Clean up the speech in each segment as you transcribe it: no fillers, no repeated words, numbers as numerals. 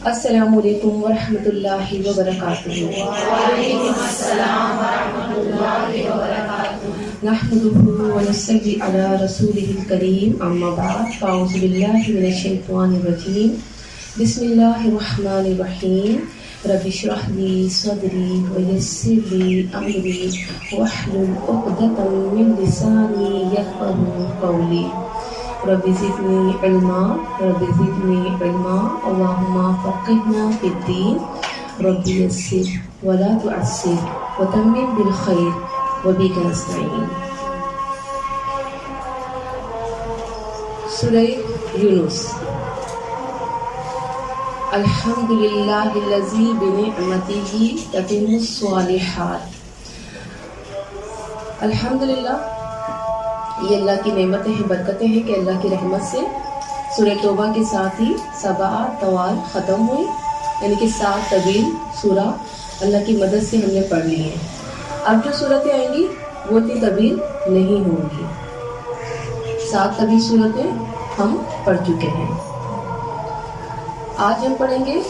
السلام علیکم ورحمۃ اللہ وبرکاتہ۔ وعلیکم السلام ورحمۃ اللہ وبرکاتہ۔ نحمده ونصلی علی رسولہ الکریم، اما بعد فاعوذ باللہ من الشیطان الرجیم، بسم اللہ الرحمن الرحیم۔ رب اشرح لی صدری ویسر لی امری واحلل عقدۃ من لسانی یفقهوا قولی۔ رب زدنی علما رب زدنی علما اللہم فقہنا فی الدین رب یسر ولا تعسر وتمم بالخیر وبک نستعین۔ سورہ یونس۔ الحمد للہ الذی بنعمتہ تتم الصالحات۔ الحمدللہ، یہ اللہ کی نعمتیں ہیں، برکتیں ہیں کہ اللہ کی رحمت سے سورہ توبہ کے ساتھ ہی 7 طوال ختم ہوئی، یعنی کہ 7 طویل سورہ اللہ کی مدد سے ہم نے پڑھ لی ہیں۔ اب جو صورتیں آئیں گی وہ اتنی طویل نہیں ہوں گی۔ 7 طویل صورتیں ہم پڑھ چکے ہیں۔ آج ہم پڑھیں گے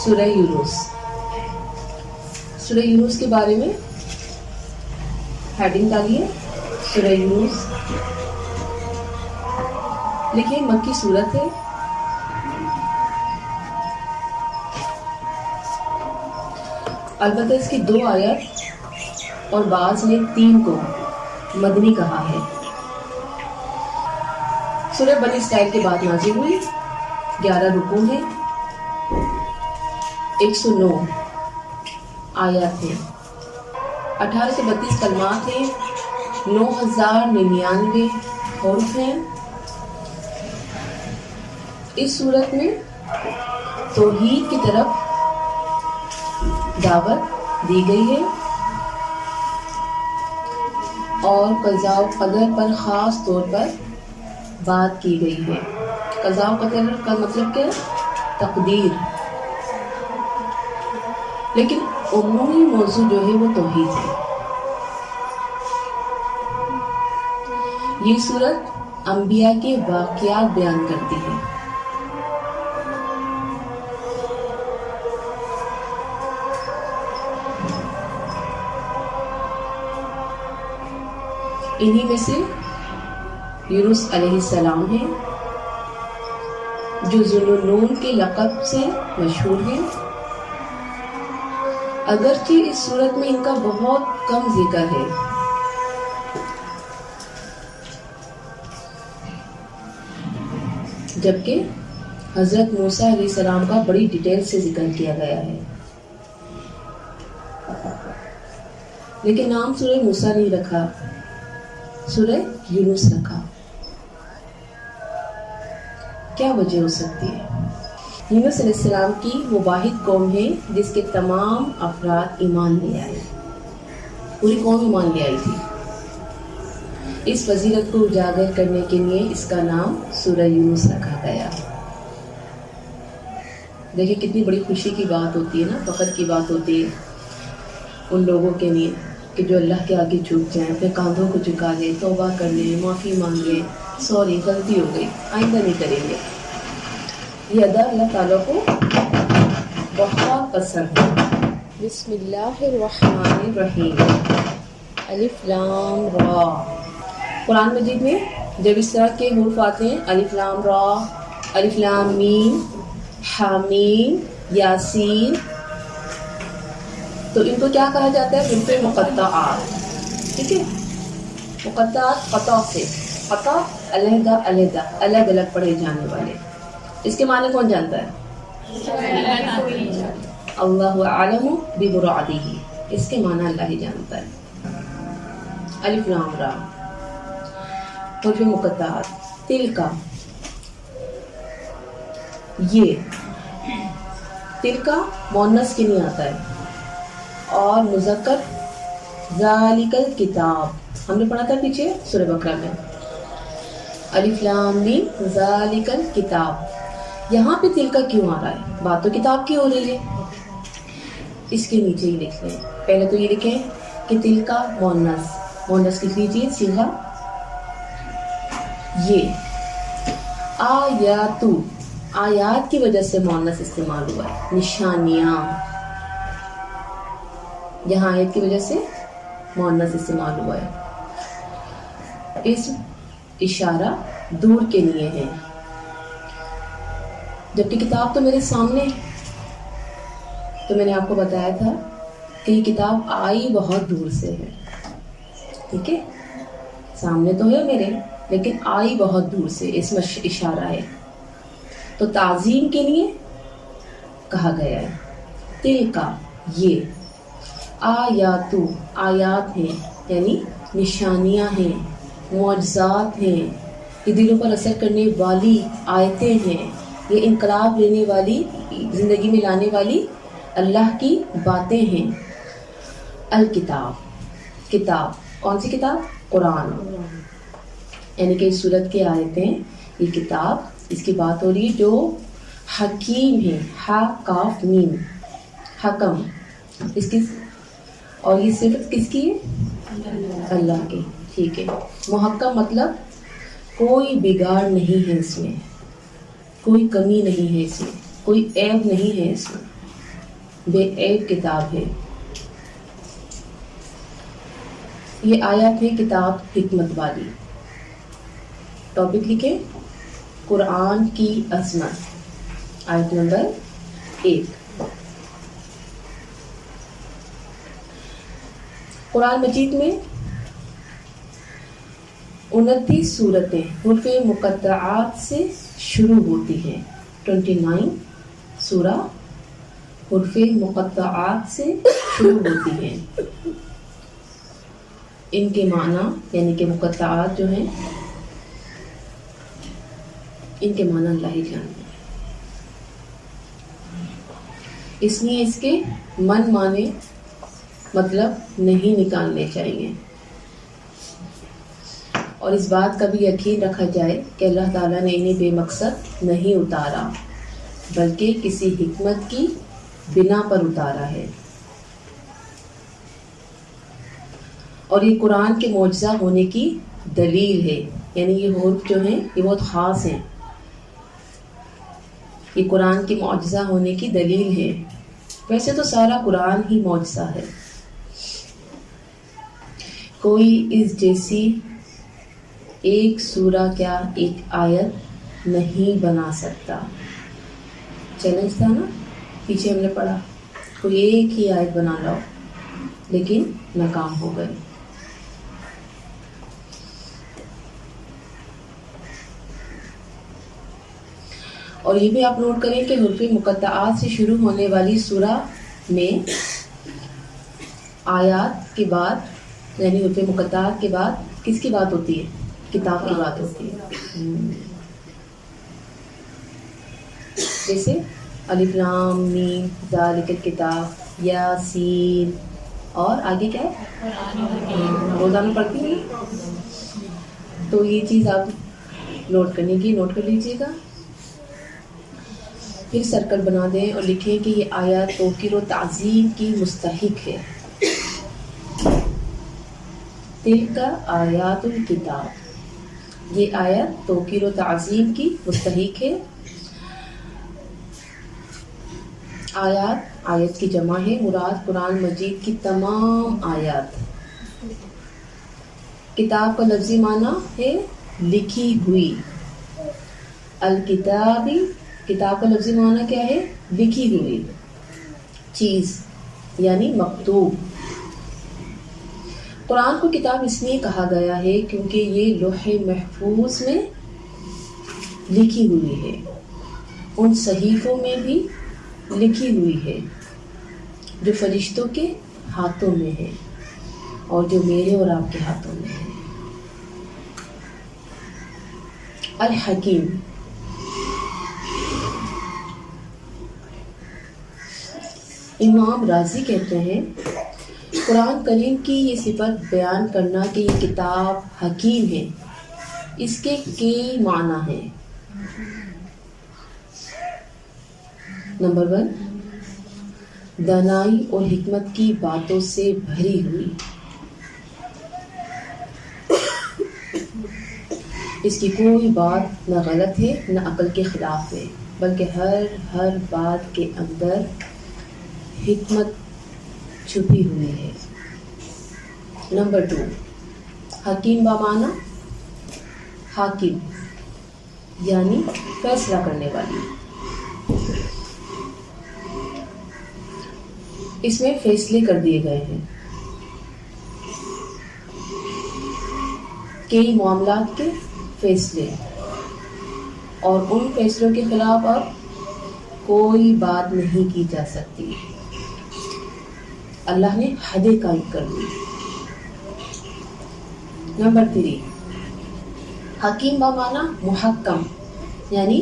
سورہ یونس۔ سورہ یونس کے بارے میں ہیڈنگ ڈالیے، سورہ یونس۔ لکھیں مکی سورت ہے۔ البتہ اس کی 2 آیت اور بعض نے 3 کو مدنی کہا ہے۔ سورہ بنی اسرائیل کے بعد نازل ہوئی، 11 رکوع ہیں، 109 آیات ہیں، 18 سے 32 کلمات ہیں، 9099 حروف ہیں۔ اس صورت میں توحید کی طرف دعوت دی گئی ہے اور قضاء و قدر پر خاص طور پر بات کی گئی ہے۔ قضاء و قدر کا مطلب کیا ہے؟ تقدیر۔ لیکن عمومی موضوع جو ہے وہ توحید ہے۔ یہ صورت انبیاء کے واقعات بیان کرتی ہے۔ انہی میں سے یونس علیہ السلام ہیں جو ذوالنون کے لقب سے مشہور ہیں۔ اگرچہ اس صورت میں ان کا بہت کم ذکر ہے، جبکہ حضرت موسیٰ علیہ السلام کا بڑی ڈیٹیل سے ذکر کیا گیا ہے، لیکن نام سورہ موسیٰ نہیں رکھا، سورہ یونس رکھا۔ کیا وجہ ہو سکتی ہے؟ یونس علیہ السلام کی وہ واحد قوم ہے جس کے تمام افراد ایمان لے آئے، پوری قوم ایمان لے آئی تھی۔ اس فضیلت کو اجاگر کرنے کے لیے اس کا نام سورہ یونس رکھا گیا۔ دیکھیں کتنی بڑی خوشی کی بات ہوتی ہے نا، فخر کی بات ہوتی ہے ان لوگوں کے لیے کہ جو اللہ کے آگے جھک جائیں، اپنے کاندھوں کو جھکا لیں، توبہ کر لیں، معافی مانگ لیں، سوری غلطی ہو گئی، آئندہ نہیں کریں گے۔ یہ ادا اللہ تعالیٰ کو بہت پسند ہے۔ بسم اللہ الرحمن الرحیم، الف لام را۔ قرآن مجید میں جب اس طرح کے حروف آتے ہیں، الف لام را، الف لام میم، حامیم، یاسین، تو ان کو کیا کہا جاتا ہے؟ حروف مقطعات۔ ٹھیک ہے، مقطعات قطع سے، قطع علیحدہ علیحدہ الگ الگ پڑھے جانے والے۔ اس کے معنی کون جانتا ہے؟ اللہ اعلم بمرادہ، اس کے معنی اللہ ہی جانتا ہے۔ الف لام را، حروف مقطعات۔ تل کا، یہ تل کا مؤنث کے لیے آتا ہے، اور مذکر ذالک الکتاب، ہم نے پڑھا تھا پیچھے سورہ بقرہ میں، الف لام میم ذالک الکتاب۔ یہاں پہ تل کا کیوں آ رہا ہے؟ بات تو کتاب کی ہو رہی ہے۔ اس کے نیچے ہی لکھ لیں، پہلے تو یہ لکھیں کہ تل کا مؤنث لکھ لیجیے صیغہ یہ، آیاتو آیات کی وجہ سے مؤنث استعمال ہوا ہے، نشانیاں، یہاں آیت کی وجہ سے مؤنث استعمال ہوا ہے۔ اسم اشارہ دور کے لیے ہے، جبکہ کتاب تو میرے سامنے ہے۔ تو میں نے آپ کو بتایا تھا کہ یہ کتاب آئی بہت دور سے ہے، ٹھیک ہے، سامنے تو ہے میرے لیکن آئی بہت دور سے، اسم اشارہ ہے، تو تعظیم کے لیے کہا گیا ہے۔ تل کا یہ، آیاتو آیات ہیں یعنی نشانیاں ہیں، معجزات ہیں، یہ دلوں پر اثر کرنے والی آیتیں ہیں، یہ انقلاب لینے والی، زندگی میں لانے والی اللہ کی باتیں ہیں۔ الکتاب، کتاب، کون سی کتاب؟ قرآن، یعنی کہ اس صورت کی آیتیں، یہ کتاب، اس کی بات ہو رہی ہے جو حکیم ہے، ہا کاف میم، حکم، اس کی، اور یہ صفت کس کی ہے؟ اللہ کی، ٹھیک ہے۔ محکم مطلب کوئی بگاڑ نہیں ہے اس میں، کوئی کمی نہیں ہے اس میں، کوئی عیب نہیں ہے اس میں، بے عیب کتاب ہے۔ یہ آیت ہے کتاب حکمت والی۔ ٹاپک لکھیں، قرآن کی عظمت، آیت نمبر 1۔ قرآن مجید میں 29 صورتیں حروف مقطعات سے شروع ہوتی ہیں۔ 29 سورہ حروف مقطعات سے شروع ہوتی ہیں۔ ان کے معنی یعنی کہ مقطعات جو ہیں، ان کے معنی اللہ ہی جانتے ہیں، اس لیے اس کے من مانے مطلب نہیں نکالنے چاہیے، اور اس بات کا بھی یقین رکھا جائے کہ اللہ تعالیٰ نے انہیں بے مقصد نہیں اتارا بلکہ کسی حکمت کی بنا پر اتارا ہے، اور یہ قرآن کے معجزہ ہونے کی دلیل ہے، یعنی یہ حروف جو ہیں یہ بہت خاص ہیں، یہ قرآن کی معجزہ ہونے کی دلیل ہے۔ ویسے تو سارا قرآن ہی معجزہ ہے، کوئی اس جیسی ایک سورہ کیا ایک آیت نہیں بنا سکتا۔ چیلنج تھا نا، پیچھے ہم نے پڑھا، کوئی ایک ہی آیت بنا لاؤ، لیکن ناکام ہو گئے۔ اور یہ بھی آپ نوٹ کریں کہ حروف مقطعات سے شروع ہونے والی سورہ میں آیات کے بعد یعنی حروف مقطعات کے بعد کس کی بات ہوتی ہے؟ کتاب کی بات ہوتی ہے، جیسے الف لام میم ذالک الکتاب، یاسین، اور آگے کیا ہے؟ روزانہ پڑھتی ہیں، تو یہ چیز آپ نوٹ کرنے کی نوٹ کر لیجیے گا۔ پھر سرکل بنا دیں اور لکھیں کہ یہ آیات توقیر و تعظیم کی مستحق ہے۔ تلک آیات الکتاب، یہ آیت توقیر و تعظیم کی مستحق ہے۔ آیات، آیت کی جمع ہے، مراد قرآن مجید کی تمام آیات۔ کتاب کا لفظی معنی ہے لکھی ہوئی، الکتابی، کتاب کا لفظی معنی کیا ہے؟ لکھی ہوئی چیز یعنی مکتوب۔ قرآن کو کتاب اس لیے کہا گیا ہے کیونکہ یہ لوح محفوظ میں لکھی ہوئی ہے، ان صحیفوں میں بھی لکھی ہوئی ہے جو فرشتوں کے ہاتھوں میں ہے اور جو میرے اور آپ کے ہاتھوں میں ہے۔ الحکیم، امام راضی کہتے ہیں قرآن کریم کی یہ صفت بیان کرنا کہ یہ کتاب حکیم ہے، اس کے کئی معنی ہیں۔ نمبر 1، دانائی اور حکمت کی باتوں سے بھری ہوئی، اس کی کوئی بات نہ غلط ہے نہ عقل کے خلاف ہے۔ بلکہ ہر بات کے اندر حکمت چھپی ہوئی ہے۔ نمبر 2، حکیم بمعنی حاکم، یعنی فیصلہ کرنے والی۔ اس میں فیصلے کر دیے گئے ہیں، کئی معاملات کے فیصلے، اور ان فیصلوں کے خلاف اب کوئی بات نہیں کی جا سکتی۔ اللہ نے حدیں قائم کر دی۔ نمبر 3، حکیم بمعنی محکم، یعنی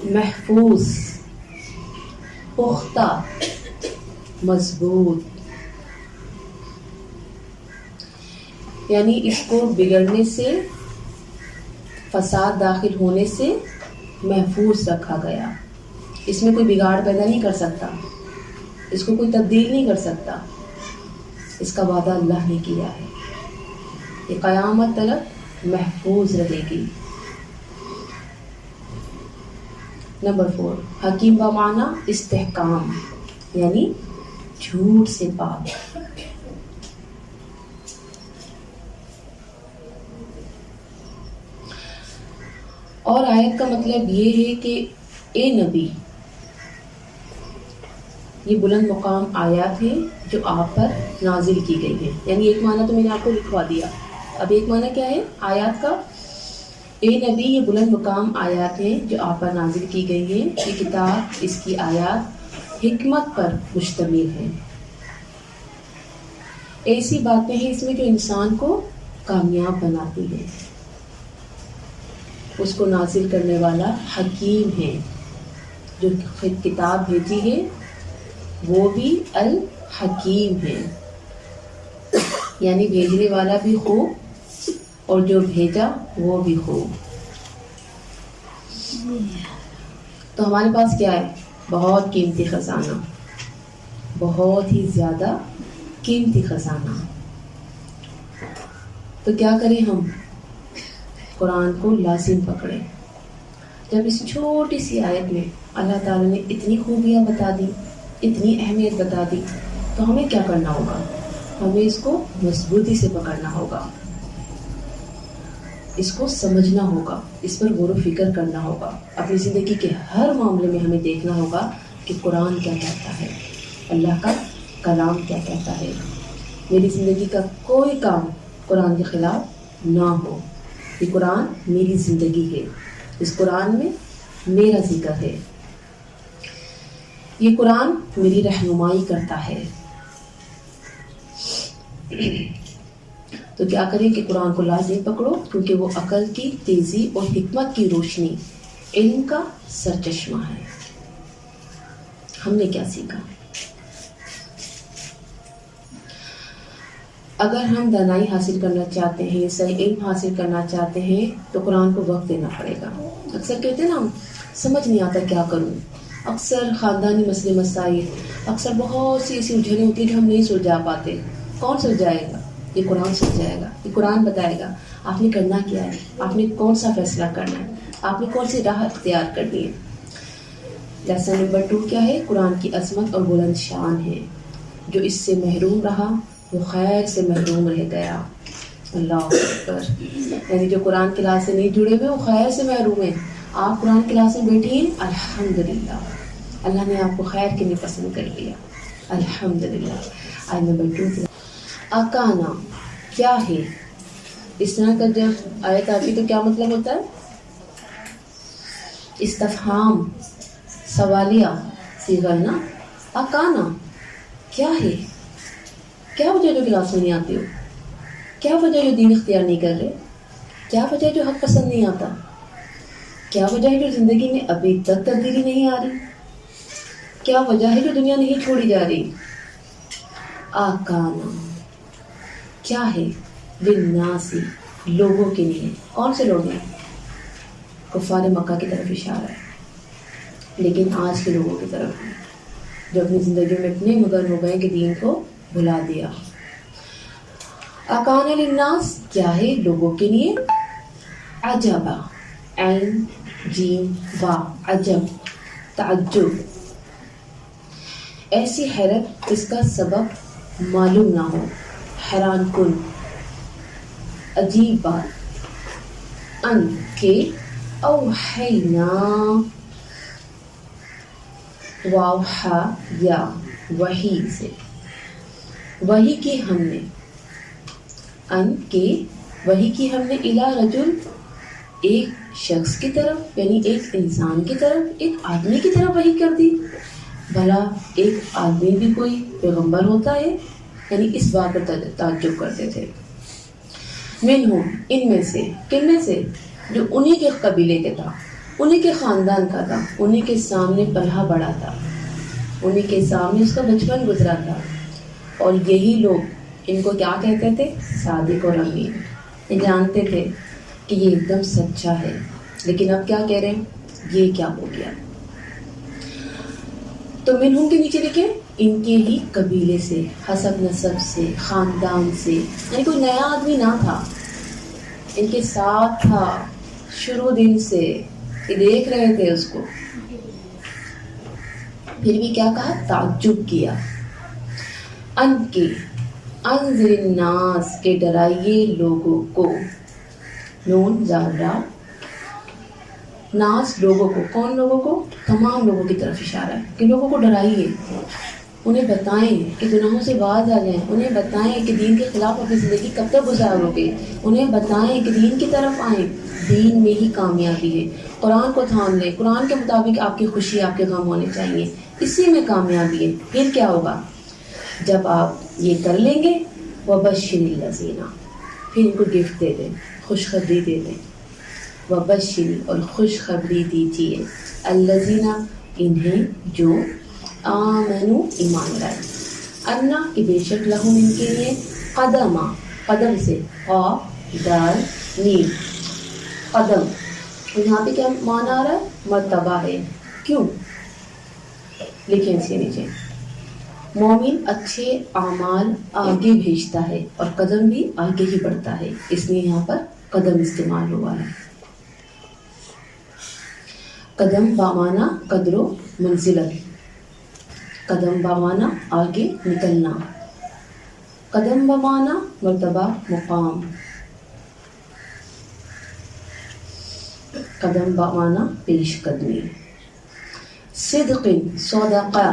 محفوظ، پختہ، مضبوط، یعنی اس کو بگڑنے سے، فساد داخل ہونے سے محفوظ رکھا گیا۔ اس میں کوئی بگاڑ پیدا نہیں کر سکتا، اس کو کوئی تبدیل نہیں کر سکتا۔ اس کا وعدہ اللہ نے کیا ہے، یہ قیامت تک محفوظ رہے گی۔ نمبر 4، حکیم بمعنی استحکام، یعنی جھوٹ سے پاک۔ اور آیت کا مطلب یہ ہے کہ اے نبی، یہ بلند مقام آیات ہیں جو آپ پر نازل کی گئی ہیں۔ یعنی ایک معنی تو میں نے آپ کو لکھوا دیا، اب ایک معنی کیا ہے آیات کا؟ اے نبی، یہ بلند مقام آیات ہیں جو آپ پر نازل کی گئی ہیں۔ یہ کتاب، اس کی آیات حکمت پر مشتمل ہیں، ایسی باتیں ہیں اس میں جو انسان کو کامیاب بناتی ہیں۔ اس کو نازل کرنے والا حکیم ہے، جو کتاب بھیجی ہے وہ بھی الحکیم ہے، یعنی بھیجنے والا بھی خوب اور جو بھیجا وہ بھی خوب۔ تو ہمارے پاس کیا ہے؟ بہت قیمتی خزانہ، بہت ہی زیادہ قیمتی خزانہ۔ تو کیا کریں ہم؟ قرآن کو لازم پکڑیں۔ جب اس چھوٹی سی آیت میں اللہ تعالیٰ نے اتنی خوبیاں بتا دی، اتنی اہمیت بتا دی، تو ہمیں کیا کرنا ہوگا؟ ہمیں اس کو مضبوطی سے پکڑنا ہوگا، اس کو سمجھنا ہوگا، اس پر غور و فکر کرنا ہوگا۔ اپنی زندگی کے ہر معاملے میں ہمیں دیکھنا ہوگا کہ قرآن کیا کہتا ہے، اللہ کا کلام کیا کہتا ہے۔ میری زندگی کا کوئی کام قرآن کے خلاف نہ ہو۔ یہ قرآن میری زندگی ہے، اس قرآن میں میرا ذکر ہے، یہ قرآن میری رہنمائی کرتا ہے۔ تو کیا کریں کہ قرآن کو لازم پکڑو، کیونکہ وہ عقل کی تیزی اور حکمت کی روشنی، علم کا سرچشمہ ہے۔ ہم نے کیا سیکھا؟ اگر ہم دانائی حاصل کرنا چاہتے ہیں، صحیح علم حاصل کرنا چاہتے ہیں، تو قرآن کو وقت دینا پڑے گا۔ اکثر کہتے ہیں نا، ہم سمجھ نہیں آتا کیا کروں، اکثر خاندانی مسئلے مسائل، اکثر بہت سی ایسی الجھنیں ہوتی ہیں جو ہم نہیں سلجھا پاتے۔ کون سلجھائے گا؟ یہ قرآن سلجھائے گا، یہ قرآن بتائے گا آپ نے کرنا کیا ہے، آپ نے کون سا فیصلہ کرنا ہے، آپ نے کون سی راہ اختیار کرنی ہے۔ لیسن نمبر 2 کیا ہے؟ قرآن کی عظمت اور بلند شان ہے۔ جو اس سے محروم رہا وہ خیر سے محروم رہ گیا۔ اللہ اکبر، یعنی جو قرآن کلاس سے نہیں جڑے ہوئے وہ خیر سے محروم ہیں۔ آپ قرآن کلاس میں بیٹھی ہیں، الحمدللہ، اللہ نے آپ کو خیر کے لیے پسند کر لیا، الحمدللہ۔ آیت نمبر 2، اکانا کیا ہے؟ اس طرح کا جب آیت آتی تو کیا مطلب ہوتا ہے؟ استفہام، سوالیہ صیغہ ہے نا۔ اکانا کیا ہے؟ کیا وجہ جو کلاس میں نہیں آتی ہو؟ کیا وجہ جو دین اختیار نہیں کر رہے؟ کیا وجہ جو حق پسند نہیں آتا؟ کیا وجہ ہے جو زندگی میں ابھی تک تبدیلی نہیں آ رہی؟ کیا وجہ ہے جو دنیا نہیں چھوڑی جا رہی؟ آکانا کیا ہے؟ للناسی، لوگوں کے لیے۔ کون سے لوگ ہیں؟ کفار مکہ کی طرف اشارہ ہے، لیکن آج کے لوگوں کی طرف ہے جو اپنی زندگی میں اتنے مغرور ہو گئے کہ دین کو بھلا دیا۔ اکان للناس کیا ہے؟ لوگوں کے لیے۔ عجبا، عین جیم با، عجب تعجب، ایسی حیرت جس کا سبب معلوم نہ ہو، حیران کن، عجیب بات، ان کے اوحینا، واوحا یا وحی سے، وحی کی ہم نے، ان کے وحی کی ہم نے الی رجل، ایک شخص کی طرف، یعنی ایک انسان کی طرف، ایک آدمی کی طرف وحی کر دی. بھلا ایک آدمی بھی کوئی پیغمبر ہوتا ہے؟ یعنی اس بات پر تعجب کرتے تھے. منہم، ان میں سے، کن میں سے؟ جو انہی کے قبیلے کے تھا، انہی کے خاندان کا تھا، انہی کے سامنے پلہ بڑا تھا، انہی کے سامنے اس کا بچپن گزرا تھا. اور یہی لوگ ان کو کیا کہتے تھے؟ صادق اور امین. یہ جانتے تھے کہ یہ ایک دم سچا ہے، لیکن اب کیا کہہ رہے ہیں؟ یہ کیا ہو گیا؟ تو منہم کے نیچے لکھیں ان کے ہی قبیلے سے، حسب نسب سے، خاندان سے، یعنی کوئی نیا آدمی نہ تھا، ان کے ساتھ تھا شروع دن سے، یہ دیکھ رہے تھے اس کو. پھر بھی کیا کہا؟ تعجب کیا. ان کے، انذر الناس، کے ڈرائیے لوگوں کو، نون زارا، ناس لوگوں کو، کون لوگوں کو؟ تمام لوگوں کی طرف اشارہ ہے کہ لوگوں کو ڈرائیے، انہیں بتائیں کہ گناہوں سے باز آ جائیں، انہیں بتائیں کہ دین کے خلاف اپنی زندگی کب تک گزارو گے، انہیں بتائیں کہ دین کی طرف آئیں، دین میں ہی کامیابی ہے. قرآن کو تھام لیں، قرآن کے مطابق آپ کی خوشی، آپ کے غم ہونے چاہیے، اسی میں کامیابی ہے. پھر کیا ہوگا جب آپ یہ کر لیں گے؟ وبشر الذین، پھر ان کو گفٹ دے دیں، خوشخبری دے دیں. وبشر، اور خوشخبری دیجیے، الذین، انہیں جو آمنوا، ایمان لائے، انا، کہ بے شک لہم، ان کے لیے، قدم، قدم سے، دال نیم، قدم. یہاں پہ کیا معنی آ رہا ہے؟ مرتبہ ہے. کیوں؟ لکھیں اس کے نیچے، مومن اچھے اعمال آگے بھیجتا ہے اور قدم بھی آگے ہی بڑھتا ہے، اس لیے یہاں پر قدم استعمال ہوا ہے. قدم بامانہ قدر و منزلت، قدم بامانہ آگے نکلنا، قدم بامانہ مرتبہ مقام، قدم بامانہ پیش قدمی. صدق، صدقہ،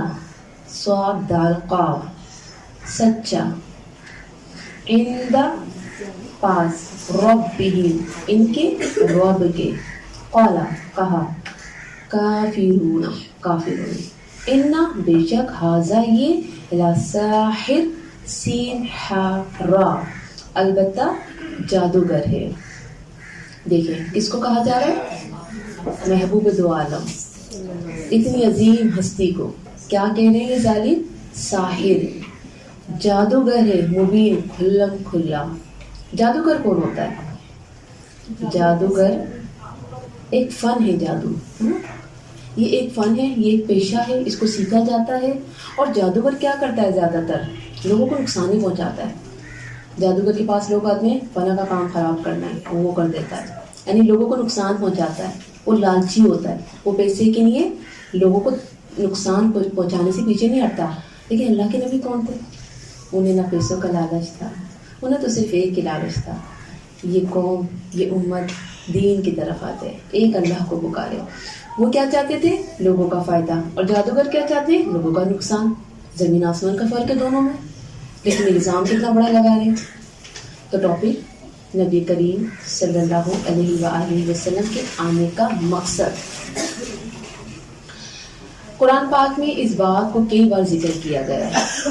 صادقہ، سچا، عند، پاس، ربہم، ان کے رب کے، قال، کہا، کافرون، کافرون، ان، بے شک، ھذا، یہ، لساحر، سین ہا را، البتہ جادوگر ہے. دیکھیں کس کو کہا جا رہا ہے؟ محبوب دو عالم، اتنی عظیم ہستی کو کیا کہہ رہے ہیں یہ ظالم؟ ساحر، جادوگر ہے، مبین، کھلم کھلا. جادوگر کون ہوتا ہے؟ جادوگر ایک فن ہے، جادو، یہ ایک فن ہے، یہ ایک پیشہ ہے، اس کو سیکھا جاتا ہے. اور جادوگر کیا کرتا ہے؟ زیادہ تر لوگوں کو نقصان ہی پہنچاتا ہے. جادوگر کے پاس لوگ آتے ہیں، فنا کا کام خراب کرنا ہے، وہ کر دیتا ہے، یعنی لوگوں کو نقصان پہنچاتا ہے. وہ لالچی ہوتا ہے، وہ پیسے کے لیے لوگوں کو نقصان پہنچانے سے پیچھے نہیں ہٹتا. لیکن اللہ کے نبی کون تھے؟ انہیں نہ پیسوں کا لالچ تھا، انہیں تو صرف ایک ہی لالچ تھا، یہ قوم، یہ امت دین کی طرف آتے، ایک اللہ کو پکارے. وہ کیا چاہتے تھے؟ لوگوں کا فائدہ. اور جادوگر کیا چاہتے ہیں؟ لوگوں کا نقصان. زمین آسمان کا فرق ہے دونوں میں، لیکن الزام کتنا بڑا لگا رہے ہیں. تو ٹاپک نبی کریم صلی اللہ علیہ وآلہ وسلم کے آنے کا مقصد. قرآن پاک میں اس بات کو کئی بار ذکر کیا گیا ہے.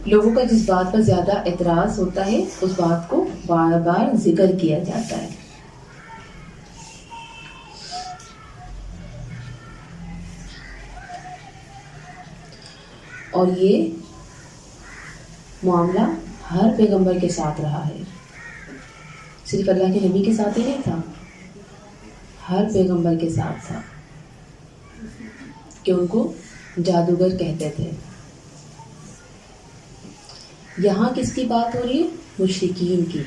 لوگوں کا جس بات پر زیادہ اعتراض ہوتا ہے اس بات کو بار بار ذکر کیا جاتا ہے. اور یہ معاملہ ہر پیغمبر کے ساتھ رہا ہے، صرف اللہ کے نبی کے ساتھ ہی نہیں تھا، ہر پیغمبر کے ساتھ تھا کہ ان کو جادوگر کہتے تھے. یہاں کس کی بات ہو رہی ہے؟ مشرکین کی،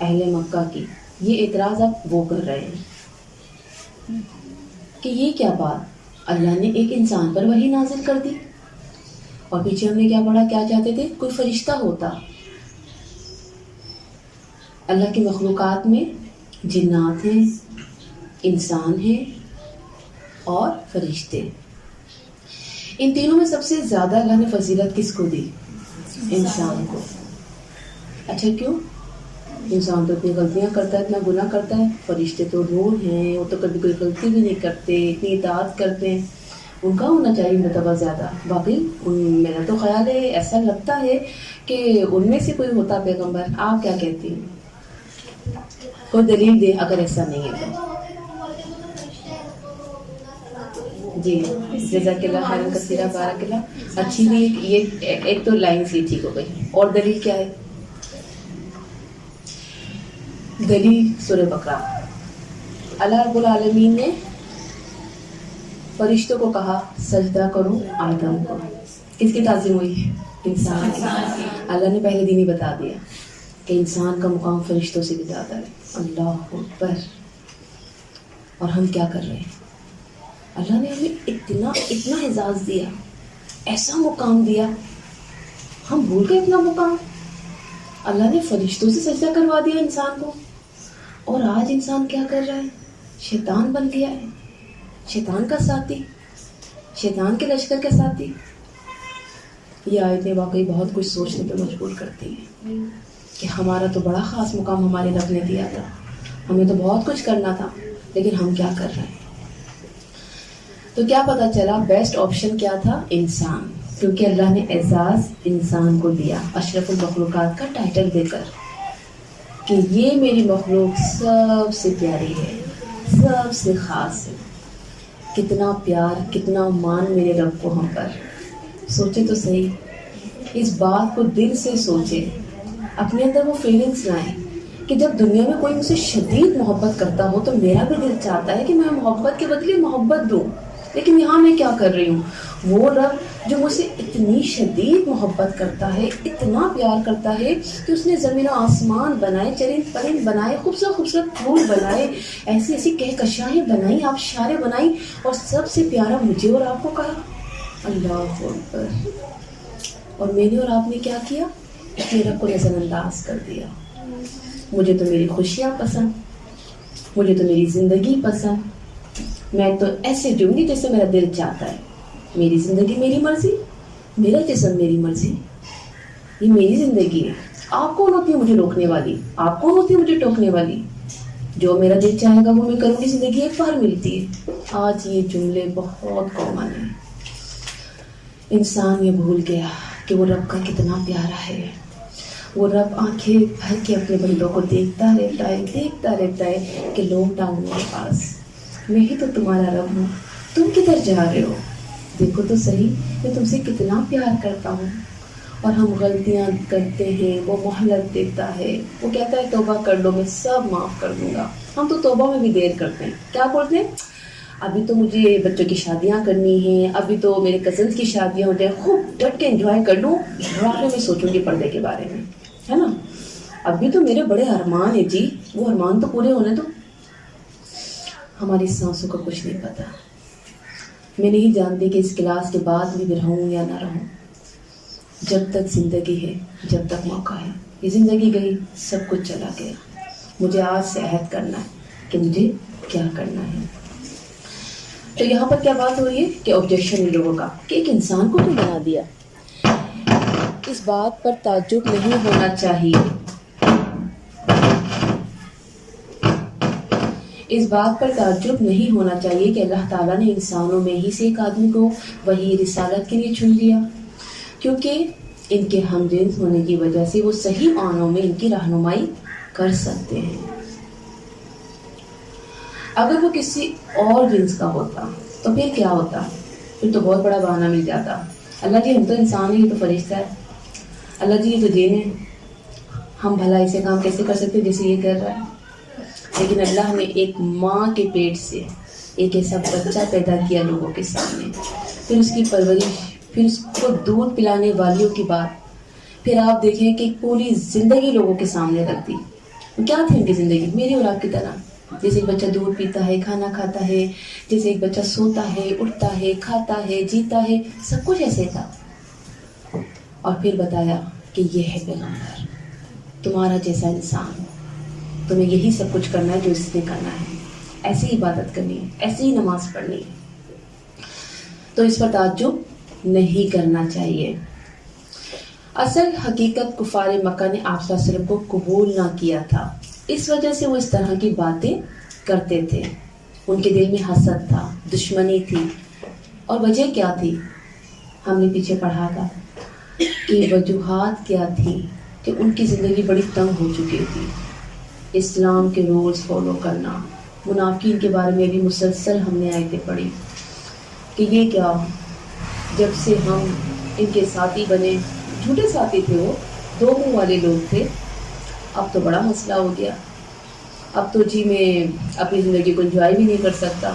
اہل مکہ کی. یہ اعتراض اب وہ کر رہے ہیں کہ یہ کیا بات، اللہ نے ایک انسان پر وحی نازل کر دی، اور پیچھے ہم نے کیا پڑھا، کیا چاہتے تھے کوئی فرشتہ ہوتا۔ اللہ کی مخلوقات میں جنات ہیں، انسان ہیں اور فرشتے۔ ان تینوں میں سب سے زیادہ اللہ نے فضیلت کس کو دی؟ انسان کو۔ اچھا کیوں؟ انسان تو اتنی غلطیاں کرتا ہے، اتنا گناہ کرتا ہے، فرشتے تو روح ہیں، وہ تو کبھی کوئی غلطی بھی نہیں کرتے، اتنی اطاعت کرتے ہیں، ان کا ہونا چاہیے مرتبہ زیادہ۔ باقی میرا تو خیال ہے، ایسا لگتا ہے کہ ان میں سے کوئی ہوتا پیغمبر۔ آپ کیا کہتی ہیں؟ کوئی دلیل دے اگر ایسا نہیں ہے تو۔ جی جزاک اللہ خیرا کثیرا، بارک اللہ، اچھی بھی یہ ایک تو لائن سی ٹھیک ہو گئی۔ اور دلیل کیا ہے؟ دلیل سورہ بقرہ، اللہ رب العالمین نے فرشتوں کو کہا سجدہ کرو آدم کو۔ کس کی تعظیم ہوئی؟ انسان کی۔ اللہ نے پہلے دن ہی بتا دیا کہ انسان کا مقام فرشتوں سے بھی زیادہ ہے۔ اللہ اکبر۔ اور ہم کیا کر رہے ہیں؟ اللہ نے ہمیں اتنا اعزاز دیا، ایسا مقام دیا، ہم بھول گئے اپنا مقام۔ اللہ نے فرشتوں سے سجدہ کروا دیا انسان کو، اور آج انسان کیا کر رہا ہے؟ شیطان بن گیا ہے، شیطان کا ساتھی، شیطان کے لشکر کے ساتھی۔ یہ آیتیں واقعی بہت کچھ سوچنے پہ مجبور کرتی ہیں کہ ہمارا تو بڑا خاص مقام ہمارے رب نے دیا تھا، ہمیں تو بہت کچھ کرنا تھا، لیکن ہم کیا کر رہے ہیں؟ تو کیا پتا چلا؟ بیسٹ آپشن کیا تھا؟ انسان، کیونکہ اللہ نے اعزاز انسان کو دیا اشرف المخلوقات کا ٹائٹل دے کر کہ یہ میری مخلوق سب سے پیاری ہے، سب سے خاص ہے۔ کتنا پیار، کتنا مان میرے رب کو ہم پر۔ سوچے تو صحیح، اس بات کو دل سے سوچے، اپنے اندر وہ فیلنگس لائیں کہ جب دنیا میں کوئی مجھ سے شدید محبت کرتا ہو تو میرا بھی دل چاہتا ہے کہ میں محبت کے بدلے محبت دوں، لیکن یہاں میں کیا کر رہی ہوں؟ وہ رب جو مجھ سے اتنی شدید محبت کرتا ہے، اتنا پیار کرتا ہے کہ اس نے زمین و آسمان بنائے، چرند پرند بنائے، خوبصورت خوبصورت پھول بنائے، ایسی ایسی کہکشائیں بنائی، آبشاریں بنائی، اور سب سے پیارا مجھے اور آپ کو کہا۔ اللہ اکبر۔ اور میں نے اور آپ نے کیا کیا؟ اپنے رب کو نظر انداز کر دیا۔ مجھے تو میری خوشیاں پسند، مجھے تو میری زندگی پسند، میں تو ایسے جوں گی جیسے میرا دل چاہتا ہے، میری زندگی میری مرضی، میرا جسم میری مرضی، یہ میری زندگی ہے۔ آپ کون ہوتی ہے مجھے روکنے والی؟ آپ کون ہوتی ہے مجھے ٹوکنے والی؟ جو میرا دل چاہے گا وہ میں کروں گی، زندگی ایک بار ملتی ہے۔ آج یہ جملے بہت کامن ہیں۔ انسان یہ بھول گیا کہ وہ رب کا کتنا پیارا ہے۔ وہ رب آنکھیں بھر کے اپنے بندوں کو دیکھتا رہتا ہے کہ لوگ ٹانگ میرے پاس، میں ہی تو تمہارا رب ہوں، تم کدھر جا رہے ہو؟ دیکھو تو صحیح میں تم سے کتنا پیار کرتا ہوں۔ اور ہم غلطیاں کرتے ہیں، وہ مہلت دیتا ہے، وہ کہتا ہے توبہ کر لو میں سب معاف کر دوں گا۔ ہم تو توبہ میں بھی دیر کرتے ہیں، کیا بولتے ہیں؟ ابھی تو مجھے بچوں کی شادیاں کرنی ہیں، ابھی تو میرے کزنس کی شادیاں ہو جائیں، خوب ڈٹ کے انجوائے کر لوں، بڑھاپے میں سوچوں گی پردے کے بارے میں، ہے نا؟ ابھی تو میرے بڑے ارمان ہیں جی، وہ ارمان تو پورے ہونے دو۔ ہماری سانسوں کا کچھ نہیں پتا۔ میں نہیں جانتی کہ اس کلاس کے بعد بھی رہوں یا نہ رہوں۔ جب تک زندگی ہے، جب تک موقع ہے، یہ زندگی گئی، سب کچھ چلا گیا۔ مجھے آج سے عہد کرنا ہے کہ مجھے کیا کرنا ہے۔ تو یہاں پر کیا بات ہو رہی ہے کہ آبجیکشن لوگوں کا کہ ایک انسان کو کیوں بنا دیا۔ اس بات پر تعجب نہیں ہونا چاہیے، اس بات پر تعجب نہیں ہونا چاہیے کہ اللہ تعالیٰ نے انسانوں میں ہی سے ایک آدمی کو وہی رسالت کے لیے چن لیا، کیونکہ ان کے ہم جنس ہونے کی وجہ سے وہ صحیح معنوں میں ان کی رہنمائی کر سکتے ہیں۔ اگر وہ کسی اور جنس کا ہوتا تو پھر کیا ہوتا؟ پھر تو بہت بڑا بہانہ مل جاتا، اللہ جی ہم تو انسان ہیں، یہ تو فرشتہ ہے، اللہ جی یہ تو جن ہے، ہم بھلا ایسے کام کیسے کر سکتے جیسے یہ کر رہا ہے۔ لیکن اللہ نے ایک ماں کے پیٹ سے ایک ایسا بچہ پیدا کیا لوگوں کے سامنے، پھر اس کی پرورش، پھر اس کو دودھ پلانے والیوں کی بات، پھر آپ دیکھیں کہ پوری زندگی لوگوں کے سامنے رکھ دی۔ کیا تھی ان کی زندگی؟ میری اور آپ کی طرح جیسے ایک بچہ دودھ پیتا ہے، کھانا کھاتا ہے، جیسے ایک بچہ سوتا ہے، اٹھتا ہے، کھاتا ہے، جیتا ہے، سب کچھ ایسے تھا. اور پھر بتایا کہ یہ ہے پیغمبر، تمہارا جیسا انسان، تمہیں یہی سب کچھ کرنا ہے جو اس نے کرنا ہے، ایسی عبادت کرنی ہے، ایسی ہی نماز پڑھنی ہے. تو اس پر تعجب نہیں کرنا چاہیے. اصل حقیقت کفار مکہ نے آپ صلی اللہ علیہ وسلم کو قبول نہ کیا تھا، اس وجہ سے وہ اس طرح کی باتیں کرتے تھے. ان کے دل میں حسد تھا، دشمنی تھی. اور وجہ کیا تھی؟ ہم نے پیچھے پڑھا تھا کہ وجوہات کیا تھی کہ ان کی زندگی بڑی تنگ ہو چکی تھی. اسلام کے رولز فالو کرنا، منافقین کے بارے میں بھی مسلسل ہم نے آیتیں پڑھی کہ یہ کیا، جب سے ہم ان کے ساتھی بنے، جھوٹے ساتھی تھے، وہ دو منہ والے لوگ تھے. اب تو بڑا مسئلہ ہو گیا، اب تو جی میں اپنی زندگی کو انجوائے بھی نہیں کر سکتا،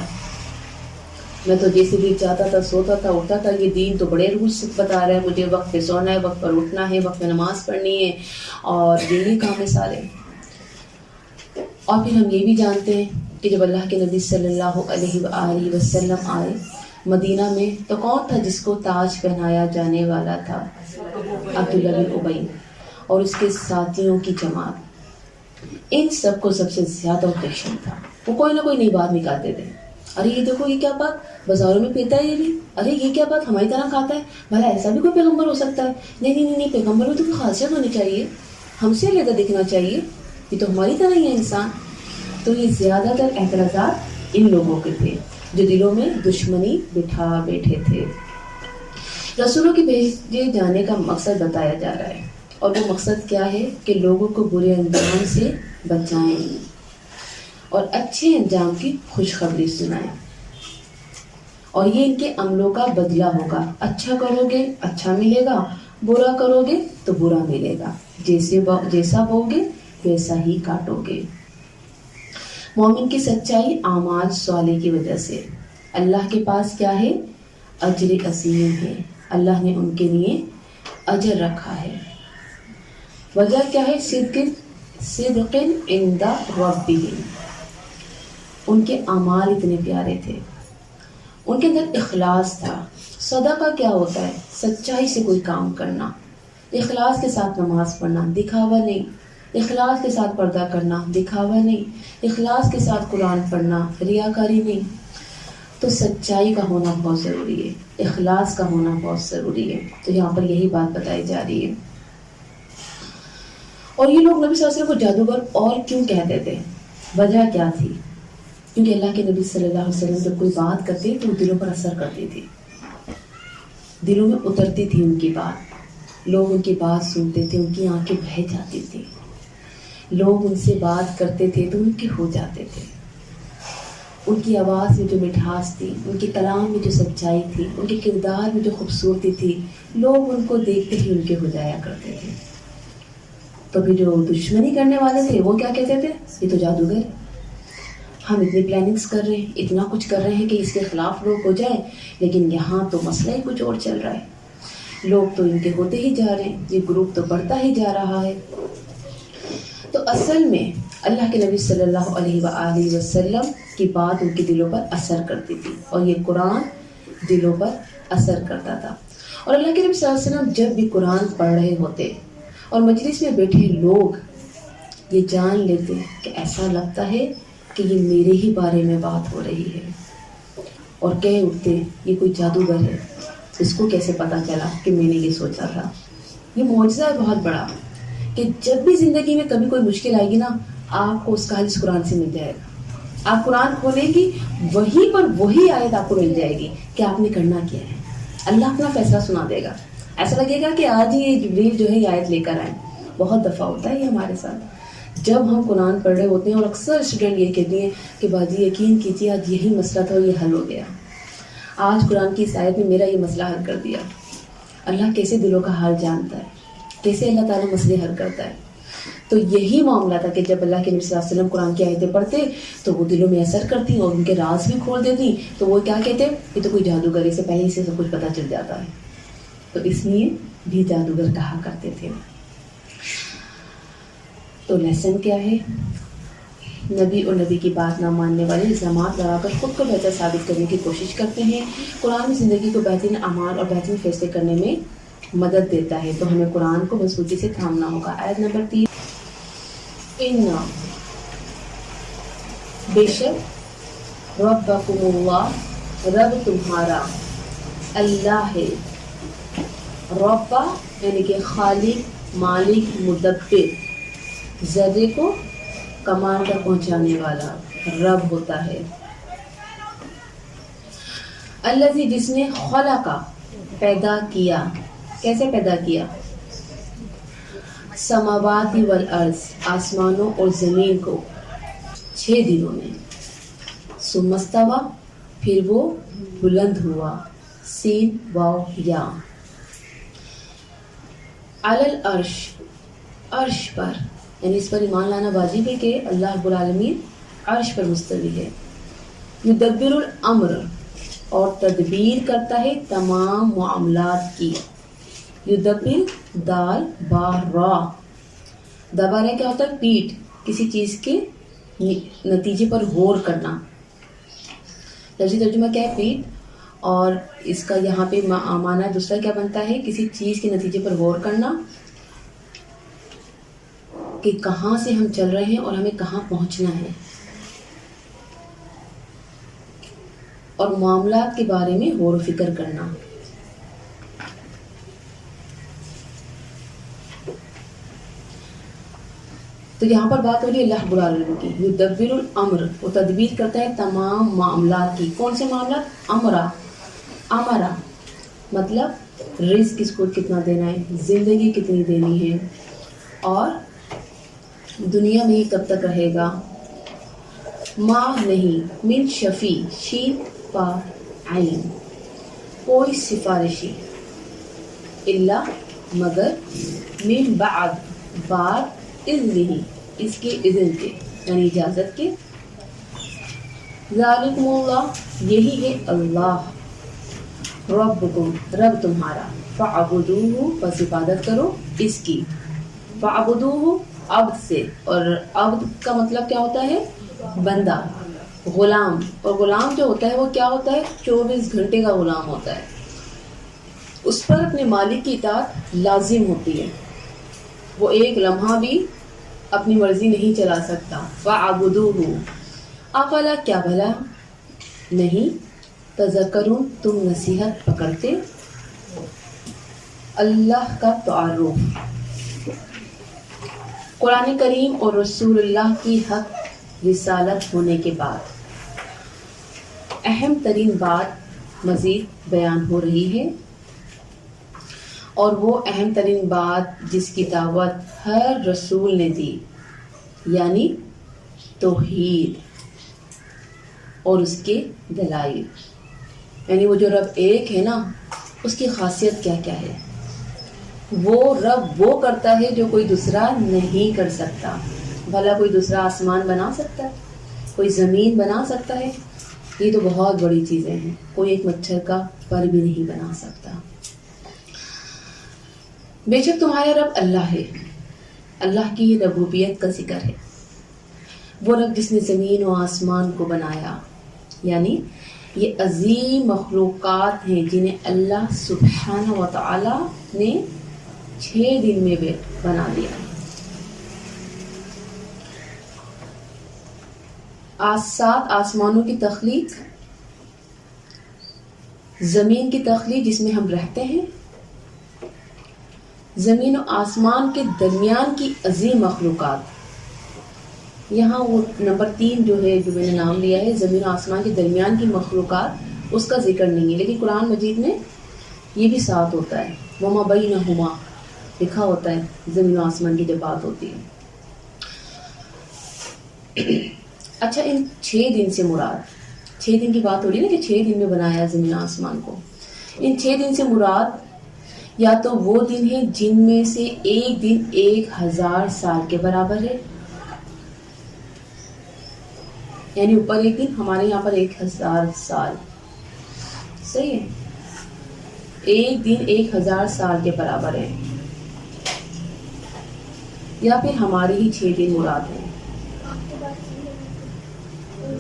میں تو جیسے بھی چاہتا تھا سوتا تھا اٹھتا تھا. یہ دین تو بڑے رولز بتا رہا ہے، مجھے وقت پہ سونا ہے، وقت پر اٹھنا ہے، وقت پہ نماز پڑھنی ہے، اور یہی کام ہے سارے. اور پھر ہم یہ بھی جانتے ہیں کہ جب اللہ کے نبی صلی اللہ علیہ وآلہ وسلم آئے مدینہ میں تو کون تھا جس کو تاج پہنایا جانے والا تھا؟ عبداللہ بن ابی اور اس کے ساتھیوں کی جماعت. ان سب کو سب سے زیادہ اوکیشن تھا، وہ کوئی نہ کوئی نئی بات نکالتے تھے. ارے یہ دیکھو، یہ کیا بات، بازاروں میں پیتا ہے یہ بھی، ارے یہ کیا بات، ہماری طرح کھاتا ہے، بھلا ایسا بھی کوئی پیغمبر ہو سکتا ہے؟ نہیں، پیغمبر میں تو کوئی خاصیت ہونی چاہیے، ہم سے علیحدہ دکھنا چاہیے، یہ تو ہماری طرح ہی ہے انسان. تو یہ زیادہ تر اعتراضات ان لوگوں کے تھے جو دلوں میں دشمنی بٹھا بیٹھے تھے. رسولوں کے بھیجے جانے کا مقصد بتایا جا رہا ہے، اور وہ مقصد کیا ہے کہ لوگوں کو برے انجام سے بچائیں اور اچھے انجام کی خوشخبری سنائیں. اور یہ ان کے عملوں کا بدلہ ہوگا، اچھا کرو گے اچھا ملے گا، برا کرو گے تو برا ملے گا، جیسا بو گے ویسا ہی کاٹو گے. مومن کی سچائی اعمال صالح کی وجہ سے. اللہ کے پاس کیا ہے؟ اجر عظیم ہے، اللہ نے ان کے لیے اجر رکھا ہے. وجہ کیا ہے؟ صدق عند ربهم. ان کے اعمال اتنے پیارے تھے، ان کے اندر اخلاص تھا. صدقہ کیا ہوتا ہے؟ سچائی سے کوئی کام کرنا، اخلاص کے ساتھ نماز پڑھنا، دکھاوا نہیں. اخلاص کے ساتھ پردہ کرنا، دکھاوا نہیں. اخلاص کے ساتھ قرآن پڑھنا، ریاکاری نہیں. تو سچائی کا ہونا بہت ضروری ہے، اخلاص کا ہونا بہت ضروری ہے. تو یہاں پر یہی بات بتائی جا رہی ہے. اور یہ لوگ نبی صلی اللہ علیہ وسلم کو جادوگر اور کیوں کہتے تھے؟ وجہ کیا تھی؟ کیونکہ اللہ کے نبی صلی اللہ علیہ وسلم جب کوئی بات کرتے تو وہ دلوں پر اثر کرتی تھی، دلوں میں اترتی تھی ان کی بات. لوگ ان کی بات سنتے تھے، ان کی آنکھیں بہہ جاتی تھی. لوگ ان سے بات کرتے تھے تو ان کے ہو جاتے تھے. ان کی آواز میں جو مٹھاس تھی، ان کے کلام میں جو سچائی تھی، ان کے کردار میں جو خوبصورتی تھی، لوگ ان کو دیکھتے ہی ان کے ہو جایا کرتے تھے. تو پھر جو دشمنی کرنے والے تھے وہ کیا کہتے تھے؟ یہ تو جادوگر، ہم اتنی پلاننگز کر رہے ہیں، اتنا کچھ کر رہے ہیں کہ اس کے خلاف لوگ ہو جائیں، لیکن یہاں تو مسئلہ ہی کچھ اور چل رہا ہے. لوگ تو ان کے ہوتے ہی جا رہے ہیں، یہ گروپ تو بڑھتا ہی جا رہا ہے. تو اصل میں اللہ کے نبی صلی اللہ علیہ وآلہ وسلم کی بات ان کے دلوں پر اثر کرتی تھی، اور یہ قرآن دلوں پر اثر کرتا تھا. اور اللہ کے نبی صلی اللہ علیہ وسلم جب بھی قرآن پڑھ رہے ہوتے اور مجلس میں بیٹھے لوگ یہ جان لیتے کہ ایسا لگتا ہے کہ یہ میرے ہی بارے میں بات ہو رہی ہے، اور کہہ اٹھتے یہ کوئی جادوگر ہے، اس کو کیسے پتا چلا کہ میں نے یہ سوچا تھا. یہ معجزہ ہے بہت بڑا کہ جب بھی زندگی میں کبھی کوئی مشکل آئے گی نا، آپ کو اس کا حل اس قرآن سے مل جائے گا. آپ قرآن کھولیں گی، وہیں پر وہی آیت آپ کو مل جائے گی کہ آپ نے کرنا کیا ہے. اللہ اپنا فیصلہ سنا دے گا. ایسا لگے گا کہ آج ہی یہ جبریل جو ہے یہ آیت لے کر آئے. بہت دفعہ ہوتا ہے یہ ہمارے ساتھ جب ہم قرآن پڑھ رہے ہوتے ہیں، اور اکثر اسٹوڈنٹ یہ کہتی ہیں کہ باجی یقین کیجیے آج یہی مسئلہ تھا اور یہ حل ہو گیا. آج قرآن کی اس آیت نے میرا یہ مسئلہ حل کر دیا. اللہ کیسے دلوں کا حال جانتا ہے، کیسے اللہ تعالیٰ مسئلے حل کرتا ہے. تو یہی معاملہ تھا کہ جب اللہ کے نبی صلی اللہ علیہ وسلم قرآن کی آیتیں پڑھتے تو وہ دلوں میں اثر کرتی اور ان کے راز بھی کھول دیتی. تو وہ کیا کہتے؟ یہ تو کوئی جادوگر، سے پہلے سے سب کچھ پتہ چل جاتا ہے. تو اس لیے بھی جادوگر کہا کرتے تھے. تو لیسن کیا ہے؟ نبی اور نبی کی بات نہ ماننے والے الزامات لگا کر خود کو بہتر ثابت کرنے کی کوشش کرتے ہیں۔ قرآن میں زندگی کو بہترین اعمال اور بہترین فیصلے کرنے میں مدد دیتا ہے، تو ہمیں قرآن کو مضبوطی سے تھامنا ہوگا۔ آیت نمبر 3، اِنَّا بے شک ربکم اللہ رب تمہارا اللہ ہے، ربا یعنی کہ خالق، مالک، مدبر، ذرے کو کمان تک پہنچانے والا رب ہوتا ہے۔ الذی جس نے خلق پیدا کیا، کیسے پیدا کیا؟ سماوات والارض آسمانوں اور زمین کو 6 دنوں میں، ثم استوى پھر وہ بلند ہوا، سین واو یا، علی العرش عرش پر، یعنی اس پر ایمان لانا واجب ہے کہ اللہ رب العالمین عرش پر مستوی ہے۔ یدبر الامر اور تدبیر کرتا ہے تمام معاملات کی۔ یدبر دال با را، دبارہ کیا ہوتا ہے؟ پیٹ، کسی چیز کے نتیجے پر غور کرنا۔ لفظی ترجمہ کیا ہے؟ پیٹ، اور اس کا یہاں پہ معنی دوسرا کیا بنتا ہے؟ کسی چیز کے نتیجے پر غور کرنا کہ کہاں سے ہم چل رہے ہیں اور ہمیں کہاں پہنچنا ہے، اور معاملات کے بارے میں غور و فکر کرنا۔ تو یہاں پر بات ہو رہی ہے اللہ رب العالمین کی۔ یدبر الامر، وہ تدبیر کرتا ہے تمام معاملات کی۔ کون سے معاملات؟ امرا مطلب رزق کس کو کتنا دینا ہے، زندگی کتنی دینی ہے، اور دنیا میں کب تک رہے گا۔ ما نہیں، من شفیع، شین پا عین، کوئی سفارشی، اللہ مگر، من بعد اذنہ، اس کے اذن کے یعنی اجازت کے، ذالکم اللہ یہی ہے اللہ، ربکم رب تمہارا، فاعبدوہ پس عبادت کرو اس کی، فاعبدوہ عبد سے، اور عبد کا مطلب کیا ہوتا ہے؟ بندہ، غلام، اور غلام جو ہوتا ہے وہ کیا ہوتا ہے؟ 24 گھنٹے کا غلام ہوتا ہے، اس پر اپنے مالک کی اطاعت لازم ہوتی ہے، وہ ایک لمحہ بھی اپنی مرضی نہیں چلا سکتا۔ فاعبدوہ افلا کیا بھلا نہیں، تذکرون تم نصیحت پکڑتے، اللہ کا تعارف۔ قرآن کریم اور رسول اللہ کی حق رسالت ہونے کے بعد اہم ترین بات مزید بیان ہو رہی ہے، اور وہ اہم ترین بات جس کی دعوت ہر رسول نے دی، یعنی توحید اور اس کے دلائل، یعنی وہ جو رب ایک ہے نا، اس کی خاصیت کیا کیا ہے۔ وہ رب وہ کرتا ہے جو کوئی دوسرا نہیں کر سکتا۔ بھلا کوئی دوسرا آسمان بنا سکتا ہے؟ کوئی زمین بنا سکتا ہے؟ یہ تو بہت بڑی چیزیں ہیں، کوئی ایک مچھر کا پر بھی نہیں بنا سکتا۔ بے شک تمہارا رب اللہ ہے، اللہ کی ربوبیت کا ذکر ہے، وہ رب جس نے زمین و آسمان کو بنایا، یعنی یہ عظیم مخلوقات ہیں جنہیں اللہ سبحانہ و تعالی نے 6 دن میں بنا دیا۔ 7 آسمانوں کی تخلیق، زمین کی تخلیق جس میں ہم رہتے ہیں، زمین و آسمان کے درمیان کی عظیم مخلوقات۔ یہاں وہ نمبر 3 جو ہے، جو میں نے نام لیا ہے، زمین و آسمان کے درمیان کی مخلوقات، اس کا ذکر نہیں ہے، لیکن قرآن مجید میں یہ بھی ساتھ ہوتا ہے، وما بینہما لکھا ہوتا ہے زمین و آسمان کی جب بات ہوتی ہے۔ اچھا، ان 6 دن سے مراد، 6 دن کی بات ہو رہی ہے نا کہ 6 دن میں بنایا زمین و آسمان کو، ان 6 دن سے مراد یا تو وہ دن ہے جن میں سے ایک دن 1000 سال کے برابر ہے، یعنی اوپر ایک دن، ہمارے یہاں پر 1000 سال، صحیح ہے، ایک دن 1000 سال کے برابر ہے، یا پھر ہمارے ہی 6 دن مراد ہیں۔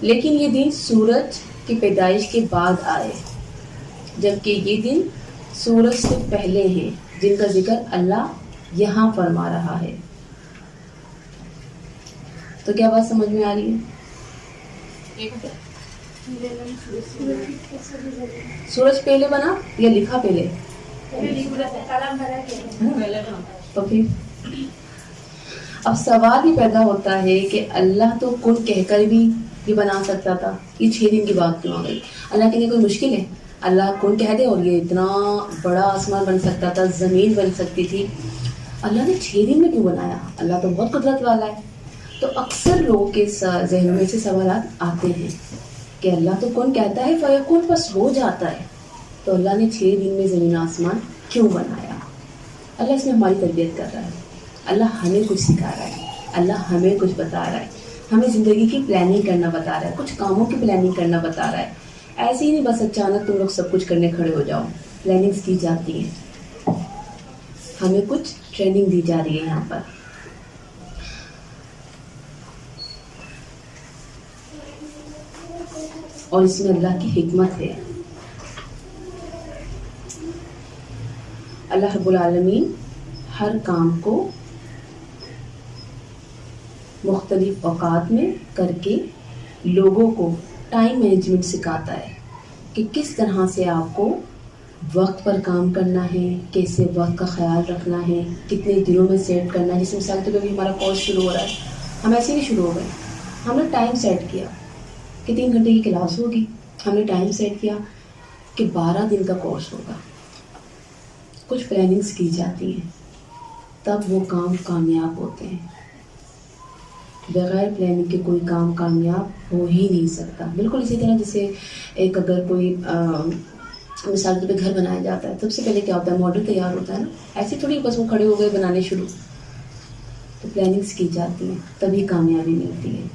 لیکن یہ دن سورج کی پیدائش کے بعد آئے، جبکہ یہ دن سورج سے پہلے ہیں، جن کا ذکر اللہ یہاں فرما رہا ہے۔ تو کیا بات سمجھ میں آ رہی ہے؟ سورج پہلے بنا یا لکھا پہلے؟ تو پھر اب سوال ہی پیدا ہوتا ہے کہ اللہ تو کن کہہ کر بھی یہ بنا سکتا تھا، یہ 6 دن کی بات کیوں آ گئی؟ اللہ کے لیے کوئی مشکل ہے؟ اللہ کن کہہ دے اور یہ اتنا بڑا آسمان بن سکتا تھا، زمین بن سکتی تھی، اللہ نے 6 دن میں کیوں بنایا؟ اللہ تو بہت قدرت والا ہے۔ تو اکثر لوگوں کے ذہنوں میں سے سوالات آتے ہیں کہ اللہ تو کون کہتا ہے فیکون، بس ہو جاتا ہے، تو اللہ نے 6 دن میں زمین آسمان کیوں بنایا؟ اللہ اس میں ہماری تربیت کر رہا ہے، اللہ ہمیں کچھ سکھا رہا ہے، اللہ ہمیں کچھ بتا رہا ہے، ہمیں زندگی کی پلاننگ کرنا بتا رہا ہے، کچھ کاموں کی پلاننگ کرنا بتا رہا ہے۔ ایسے ہی نہیں بس اچانک تم لوگ سب کچھ کرنے کھڑے ہو جاؤ، پلاننگز کی جاتی ہیں، ہمیں کچھ ٹریننگ دی جا رہی ہے یہاں پر۔ اور اس میں اللہ کی حکمت ہے۔ اللہ رب العالمین ہر کام کو مختلف اوقات میں کر کے لوگوں کو ٹائم مینجمنٹ سکھاتا ہے کہ کس طرح سے آپ کو وقت پر کام کرنا ہے، کیسے وقت کا خیال رکھنا ہے، کتنے دنوں میں سیٹ کرنا ہے۔ جیسے مثال کے طور پہ ہمارا کورس شروع ہو رہا ہے، ہم ایسے نہیں شروع ہو گئے، ہم نے ٹائم سیٹ کیا کہ 3 گھنٹے کی کلاس ہوگی، ہم نے ٹائم سیٹ کیا کہ 12 دن کا کورس ہوگا، کچھ پلاننگز کی جاتی ہیں، تب وہ کام کامیاب ہوتے ہیں۔ بغیر پلاننگ کے کوئی کام کامیاب ہو ہی نہیں سکتا۔ بالکل اسی طرح جیسے ایک اگر کوئی مثال کے طور پہ گھر بنایا جاتا ہے، سب سے پہلے کیا ہوتا ہے؟ ماڈل تیار ہوتا ہے نا، ایسے تھوڑی بس وہ کھڑے ہو گئے بنانے شروع، تو پلاننگز کی جاتی ہیں تبھی کامیابی ملتی ہے۔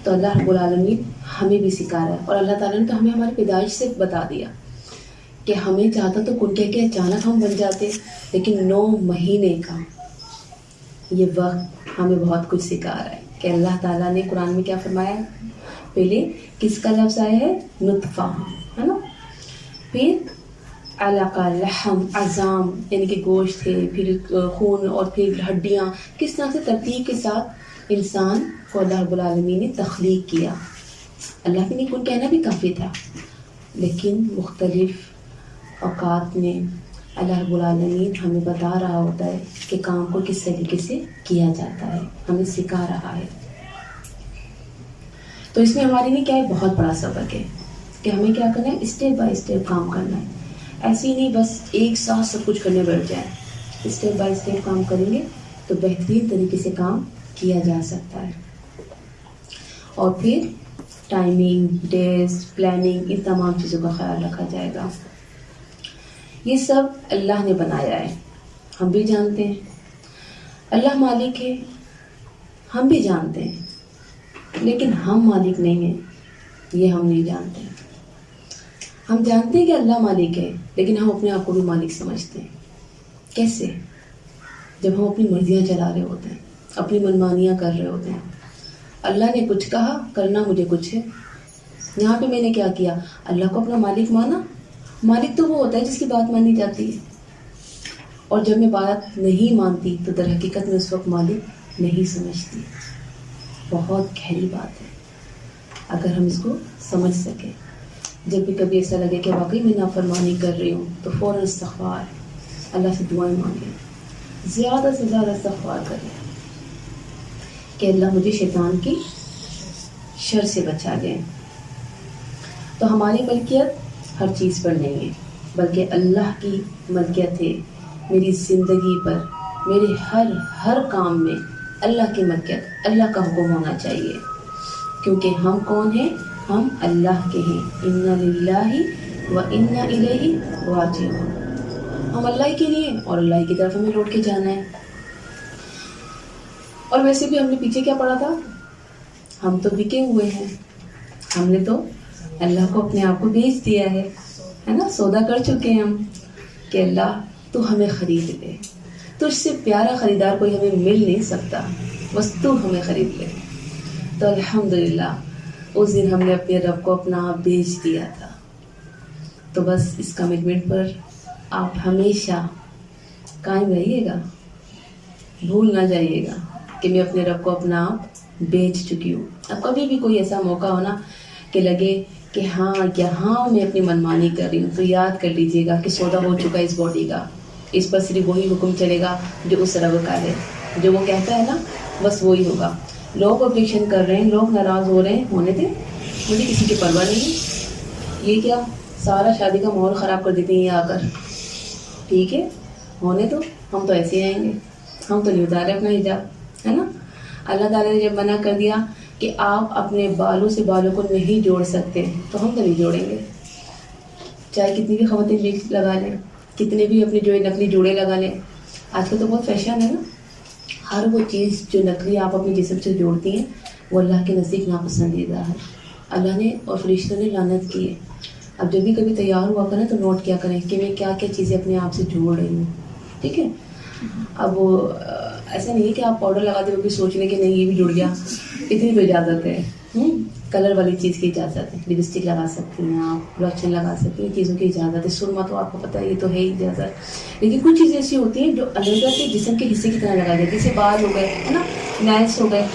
تو اللہ رب العالمین ہمیں بھی سکھا رہا ہے، اور اللہ تعالیٰ نے تو ہمیں ہماری پیدائش سے بتا دیا کہ ہمیں چاہتا تو کن کہہ کے اچانک ہم بن جاتے، لیکن 9 مہینے کا یہ وقت ہمیں بہت کچھ سکھا رہا ہے کہ اللہ تعالیٰ نے قرآن میں کیا فرمایا ہے؟ پہلے کس کا لفظ آیا ہے؟ نطفہ، ہے نا، پھر علقہ، لحم، عظام یعنی کہ گوشت ہے، پھر خون، اور پھر ہڈیاں، کس طرح سے ترتیب کے ساتھ انسان کو اللہ رب العالمین نے تخلیق کیا۔ اللہ کے لیے کن کہنا بھی کافی تھا، لیکن مختلف اوقات میں اللہ رب العالمین ہمیں بتا رہا ہوتا ہے کہ کام کو کس طریقے سے کیا جاتا ہے، ہمیں سکھا رہا ہے۔ تو اس میں ہمارے لیے کیا ہے؟ بہت بڑا سبق ہے کہ ہمیں کیا کرنا ہے؟ اسٹیپ بائی اسٹیپ کام کرنا ہے، ایسے ہی نہیں بس ایک ساتھ سب کچھ کرنے بیٹھ جائیں۔ اسٹیپ بائی اسٹیپ کام کریں گے تو بہترین طریقے سے کام کیا جا سکتا ہے، اور پھر ٹائمنگ، ڈیز، پلاننگ، ان تمام چیزوں کا خیال رکھا جائے گا۔ یہ سب اللہ نے بنایا ہے، ہم بھی جانتے ہیں اللہ مالک ہے، ہم بھی جانتے ہیں، لیکن ہم مالک نہیں ہیں، یہ ہم نہیں جانتے۔ ہم جانتے ہیں کہ اللہ مالک ہے، لیکن ہم اپنے آپ کو بھی مالک سمجھتے ہیں۔ کیسے؟ جب ہم اپنی مرضیاں چلا رہے ہوتے ہیں، اپنی منمانیاں کر رہے ہوتے ہیں۔ اللہ نے کچھ کہا، کرنا مجھے کچھ ہے۔ یہاں پہ میں نے کیا کیا؟ اللہ کو اپنا مالک مانا۔ مالک تو وہ ہوتا ہے جس کی بات مانی جاتی ہے، اور جب میں بات نہیں مانتی تو در حقیقت میں اس وقت مالک نہیں سمجھتی۔ بہت گہری بات ہے، اگر ہم اس کو سمجھ سکیں۔ جب بھی کبھی ایسا لگے کہ واقعی میں نافرمانی کر رہی ہوں تو فوراً استغفار، اللہ سے دعائیں مانگیں، زیادہ سے زیادہ استغفار کریں کہ اللہ مجھے شیطان کی شر سے بچا لے۔ تو ہماری ملکیت ہر چیز پر نہیں ہے، بلکہ اللہ کی ملکیت ہے میری زندگی پر، میرے ہر کام میں اللہ کی ملکیت، اللہ کا حکم ہونا چاہیے، کیونکہ ہم کون ہیں؟ ہم اللہ کے ہیں۔ اِنَّ لِلَّهِ وَإِنَّ إِلَيْهِ رَاجِعُونَ، ہم اللہ کے لیے اور اللہ کی طرف ہمیں لوٹ کے جانا ہے۔ اور ویسے بھی ہم نے پیچھے کیا پڑھا تھا؟ ہم تو بکے ہوئے ہیں، ہم نے تو اللہ کو اپنے آپ کو بیچ دیا ہے نا، سودا کر چکے ہیں ہم کہ اللہ تو ہمیں خرید لے، تجھ سے پیارا خریدار کوئی ہمیں مل نہیں سکتا، بس تو ہمیں خرید لے۔ تو الحمدللہ اس دن ہم نے اپنے رب کو اپنا آپ بیچ دیا تھا. تو بس اس کمٹمنٹ پر آپ ہمیشہ قائم رہیے گا، بھول نہ جائیے گا کہ میں اپنے رب کو اپنا آپ بیچ چکی ہوں. اب کبھی بھی کوئی ایسا موقع ہونا کہ لگے کہ ہاں یہاں میں اپنی منمانی کر رہی ہوں، تو یاد کر لیجیے گا کہ سودا ہو چکا ہے اس باڈی کا. اس پر صرف وہی حکم چلے گا جو اس رب کا ہے. جو وہ کہتا ہے نا بس وہی ہوگا. لوگ آبجیکشن کر رہے ہیں، لوگ ناراض ہو رہے ہیں، ہونے دیں، مجھے کسی کی پرواہ نہیں ہے. یہ کیا سارا شادی کا ماحول خراب کر دیتے ہیں یہ آ کر. ٹھیک ہے ہونے دو، ہم تو ایسے آئیں گے، ہم تو نہیں اتارے اپنا حجاب، ہے نا. اللہ تعالیٰ نے جب منع کر دیا کہ آپ اپنے بالوں سے بالوں کو نہیں جوڑ سکتے، تو ہم تو نہیں جوڑیں گے. چاہے کتنی بھی خواتین ویکس لگا لیں، کتنے بھی اپنے جو نقلی جوڑے لگا لیں. آج کل تو بہت فیشن ہے نا. ہر وہ چیز جو نقلی آپ اپنے جسم سے جوڑتی ہیں وہ اللہ کے نزدیک ناپسندیدہ ہے. اللہ نے اور فرشتوں نے لعنت کی ہے. اب جب بھی کبھی تیار ہوا کریں تو نوٹ کیا کریں کہ میں کیا کیا چیزیں اپنے آپ سے جوڑ رہی ہوں. ٹھیک ہے. اب وہ ایسا نہیں ہے کہ آپ پاؤڈر لگاتے ہوئے بھی سوچ لیں کہ نہیں یہ بھی جڑ گیا. اتنی تو اجازت ہے. کلر والی چیز کی اجازت ہے، لپسٹک لگا سکتی ہیں آپ، لوشن لگا سکتی ہیں، چیزوں کی اجازت ہے. سرما تو آپ کو پتہ ہے یہ تو ہے ہی اجازت. لیکن کچھ چیزیں ایسی ہوتی ہیں جو علیحدہ سے جسم کے حصے کی طرح لگائی جاتی ہیں. جیسے بال ہو گئے، ہے نا، نیلس ہو گئے،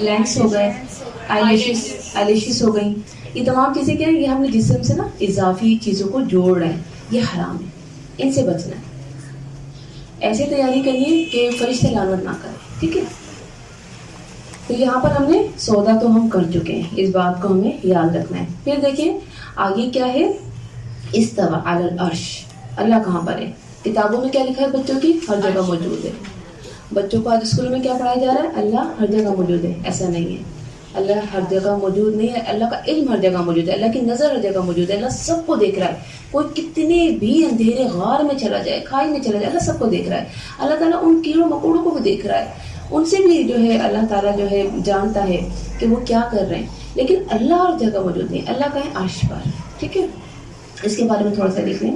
لینس ہو گئے، آئی لیشز ہو گئیں. یہ تمام چیزیں کیا ہیں؟ یہ ہم نے جسم سے نا اضافی چیزوں کو جوڑ رہے ہیں. یہ حرام ہے، ان سے بچنا ہے. ایسے تیاری کریے کہ فرشتے لعنت نہ کریں. ٹھیک ہے. تو یہاں پر ہم نے سودا تو ہم کر چکے ہیں، اس بات کو ہمیں یاد رکھنا ہے. پھر دیکھیں آگے کیا ہے، استوى علی العرش. اللہ کہاں پر ہے؟ کتابوں میں کیا لکھا ہے بچوں کی؟ ہر جگہ موجود ہے. بچوں کو آج اسکول میں کیا پڑھایا جا رہا ہے؟ اللہ ہر جگہ موجود ہے. ایسا نہیں ہے، اللہ ہر جگہ موجود نہیں ہے. اللہ کا علم ہر جگہ موجود ہے، اللہ کی نظر ہر جگہ موجود ہے. اللہ سب کو دیکھ رہا ہے. کوئی کتنے بھی اندھیرے غار میں چلا جائے، کھائی میں چلا جائے، اللہ سب کو دیکھ رہا ہے. اللہ تعالیٰ ان کیڑوں مکوڑوں کو بھی دیکھ رہا ہے. ان سے بھی جو ہے اللہ تعالیٰ جو ہے جانتا ہے کہ وہ کیا کر رہے ہیں. لیکن اللہ ہر جگہ موجود نہیں. اللہ کا ہے عرش پر. ٹھیک ہے. اس کے بارے میں تھوڑا سا لکھ لیں.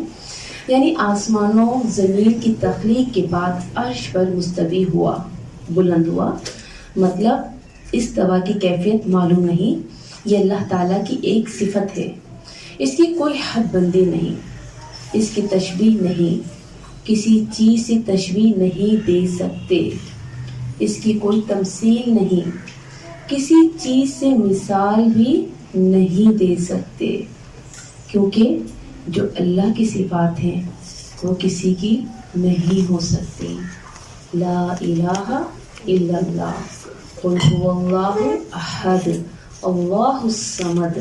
یعنی آسمانوں زمین کی تخلیق کے بعد عرش پر مستوی ہوا، بلند ہوا. مطلب استوا کی کیفیت معلوم نہیں. یہ اللہ تعالیٰ کی ایک صفت ہے. اس کی کوئی حد بندی نہیں، اس کی تشبیہ نہیں. کسی چیز سے تشبیہ نہیں دے سکتے. اس کی کوئی تمثیل نہیں. کسی چیز سے مثال بھی نہیں دے سکتے، کیونکہ جو اللہ کی صفات ہیں وہ کسی کی نہیں ہو سکتی. لا الہ الا اللہ، قل هو اللہ احد اللہ الصمد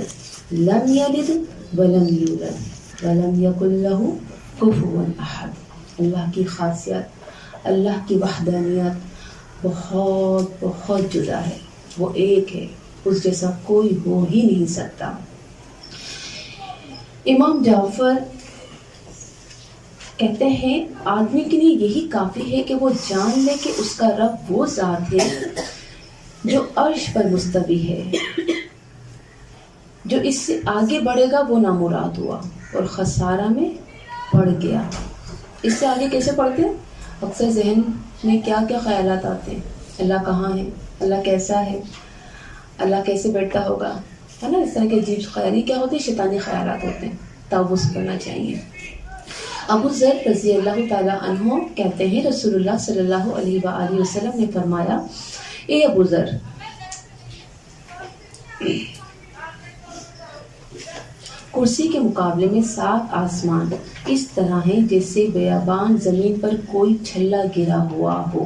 لم یلد ولم یولد ولم یکن له کفوا احد. اللہ کی خاصیت، اللہ کی وحدانیت بہت بہت جدا ہے. وہ ایک ہے، اس جیسا کوئی ہو ہی نہیں سکتا. امام جعفر کہتے ہیں آدمی کے لیے یہی کافی ہے کہ وہ جان لے کہ اس کا رب وہ ذات ہے جو عرش پر مستوی ہے. جو اس سے آگے بڑھے گا وہ نامراد ہوا اور خسارہ میں پڑ گیا. اس سے آگے کیسے پڑھتے ہیں؟ اکثر ذہن میں کیا کیا خیالات آتے ہیں. اللہ کہاں ہے، اللہ کیسا ہے، اللہ کیسے بیٹھتا ہوگا، ہے نا. اس طرح کے عجیب خیالی کیا ہوتے ہیں؟ شیطانی خیالات ہوتے ہیں. تعوذ کرنا چاہیے. ابو ذر رضی اللہ تعالیٰ عنہ کہتے ہیں رسول اللہ صلی اللہ علیہ وآلہ وسلم نے فرمایا، اے ابو ذر، کرسی کے مقابلے میں 7 آسمان اس طرح ہیں جیسے بیابان زمین پر کوئی چھلا گرا ہوا ہو.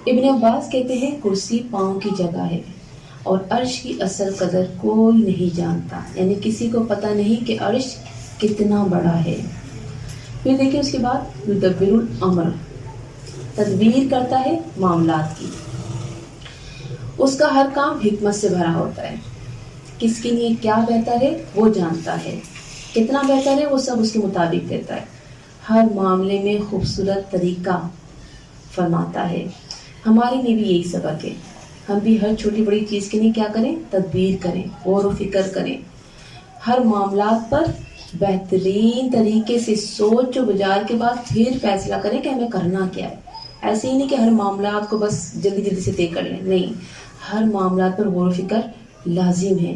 ابن عباس کہتے ہیں کرسی پاؤں کی جگہ ہے اور عرش کی اصل قدر کوئی نہیں جانتا. یعنی کسی کو پتہ نہیں کہ عرش کتنا بڑا ہے. پھر دیکھیں اس کے بعد یدبر الامر، تدبیر کرتا ہے معاملات کی. اس کا ہر کام حکمت سے بھرا ہوتا ہے. کس کے لیے کیا بہتر ہے وہ جانتا ہے، کتنا بہتر ہے وہ سب اس کے مطابق دیتا ہے. ہر معاملے میں خوبصورت طریقہ فرماتا ہے. ہمارے لیے بھی یہی سبق ہے. ہم بھی ہر چھوٹی بڑی چیز کے لیے کیا کریں؟ تدبیر کریں، غور و فکر کریں. ہر معاملات پر بہترین طریقے سے سوچ و بچار کے بعد پھر فیصلہ کریں کہ ہمیں کرنا کیا ہے. ایسے ہی نہیں کہ ہر معاملات کو بس جلدی جلدی سے طے کر لیں. نہیں، ہر معاملات پر غور و فکر لازم ہے.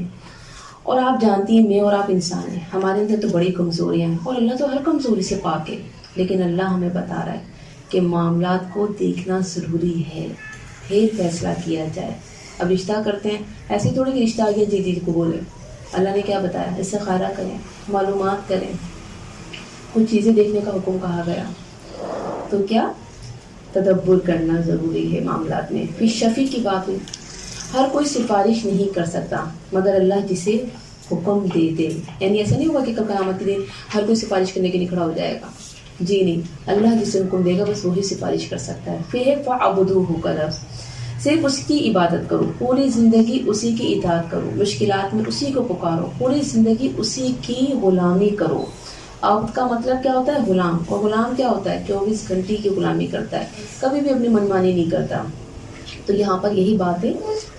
اور آپ جانتی ہیں میں اور آپ انسان ہیں, ہمارے اندر تو بڑی کمزوریاں ہیں اور اللہ تو ہر کمزوری سے پاک ہے, لیکن اللہ ہمیں بتا رہا ہے کہ معاملات کو دیکھنا ضروری ہے, پھر فیصلہ کیا جائے. اب رشتہ کرتے ہیں, ایسے تھوڑی کہ رشتہ آ گیا جی کو بولے. اللہ نے کیا بتایا؟ استخارہ کریں, معلومات کریں, کچھ چیزیں دیکھنے کا حکم کہا گیا. تو کیا تدبر کرنا ضروری ہے معاملات میں. پھر شفیع کی بات ہوئی, ہر کوئی سفارش نہیں کر سکتا مگر اللہ جسے حکم دے دے. یعنی ایسا نہیں ہوگا کہ کل قیامت کے دن ہر کوئی سفارش کرنے کے لیے کھڑا ہو جائے گا, جی نہیں, اللہ جسے حکم دے گا بس وہی سفارش کر سکتا ہے. پھر فَاعْبُدُوهُ کا لفظ, صرف اس کی عبادت کرو, پوری زندگی اسی کی اطاعت کرو, مشکلات میں اسی کو پکارو, پوری زندگی اسی کی غلامی کرو. عبد کا مطلب کیا ہوتا ہے؟ غلام. اور غلام کیا ہوتا ہے؟ 24 گھنٹے کی غلامی کرتا ہے, کبھی بھی اپنی منمانی نہیں کرتا. تو یہاں پر یہی بات ہے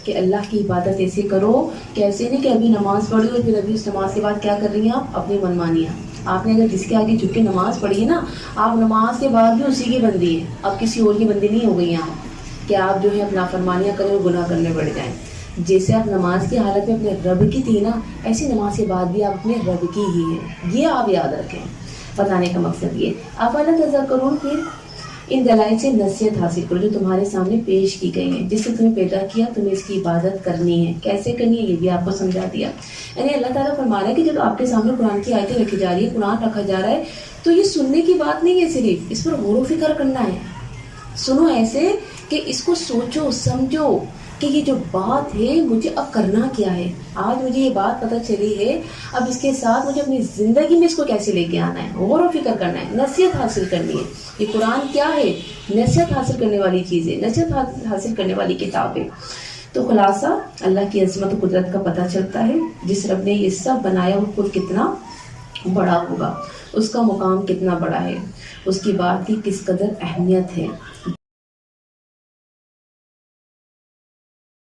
کہ اللہ کی عبادت ایسے کرو کہ ایسے نہیں کہ ابھی نماز پڑھی اور پھر ابھی اس نماز کے بعد کیا کر رہی ہیں آپ؟ اپنی منمانیاں. آپ نے اگر جس کے آگے جھک کے نماز پڑھی ہے نا, آپ نماز کے بعد بھی اسی کی بندی ہیں, اب کسی اور کی بندی نہیں ہو گئی ہیں آپ کہ آپ جو ہے اپنا فرمانیاں کریں اور گناہ کرنے بڑھ جائیں. جیسے آپ نماز کی حالت میں اپنے رب کی تھی نا, ایسی نماز کے بعد بھی آپ اپنے رب کی ہی ہیں. یہ آپ یاد رکھیں. بتانے کا مقصد یہ, افلا تذکرون, پھر ان دلائل سے نصیحت حاصل کرو جو تمہارے سامنے پیش کی گئی ہیں. جس سے تمہیں پیدا کیا تمہیں اس کی عبادت کرنی ہے. کیسے کرنی ہے یہ بھی آپ کو سمجھا دیا. یعنی اللہ تعالیٰ فرما رہا ہے کہ جب آپ کے سامنے قرآن کی آیتیں رکھی جا رہی ہے, قرآن رکھا جا رہا ہے, تو یہ سننے کی بات نہیں ہے, صرف اس پر غور و فکر کرنا ہے. سنو ایسے کہ اس کو سوچو سمجھو کہ یہ جو بات ہے مجھے اب کرنا کیا ہے. آج مجھے یہ بات پتہ چلی ہے, اب اس کے ساتھ مجھے اپنی زندگی میں اس کو کیسے لے کے آنا ہے. غور و فکر کرنا ہے, نصیحت حاصل کرنی ہے. یہ قرآن کیا ہے؟ نصیحت حاصل کرنے والی چیز ہے, نصیحت حاصل کرنے والی کتاب ہے. تو خلاصہ اللہ کی عظمت و قدرت کا پتہ چلتا ہے. جس رب نے یہ سب بنایا وہ خود کتنا بڑا ہوگا, اس کا مقام کتنا بڑا ہے, اس کی بات کی کس قدر اہمیت ہے.